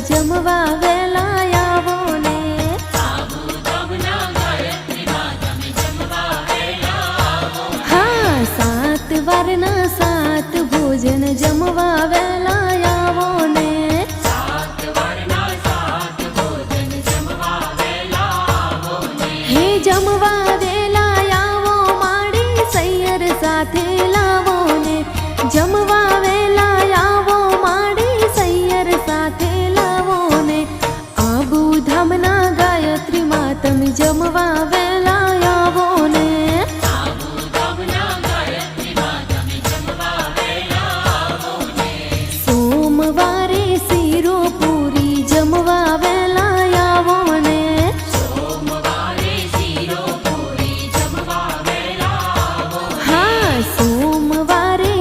જમવા વેલા આવો ને હા 7 વારના 7 ભોજન જમવા વેલા આવો ને હે જમવા વેલા આવો માડી સૈયર સાથે લાવો ને જમવા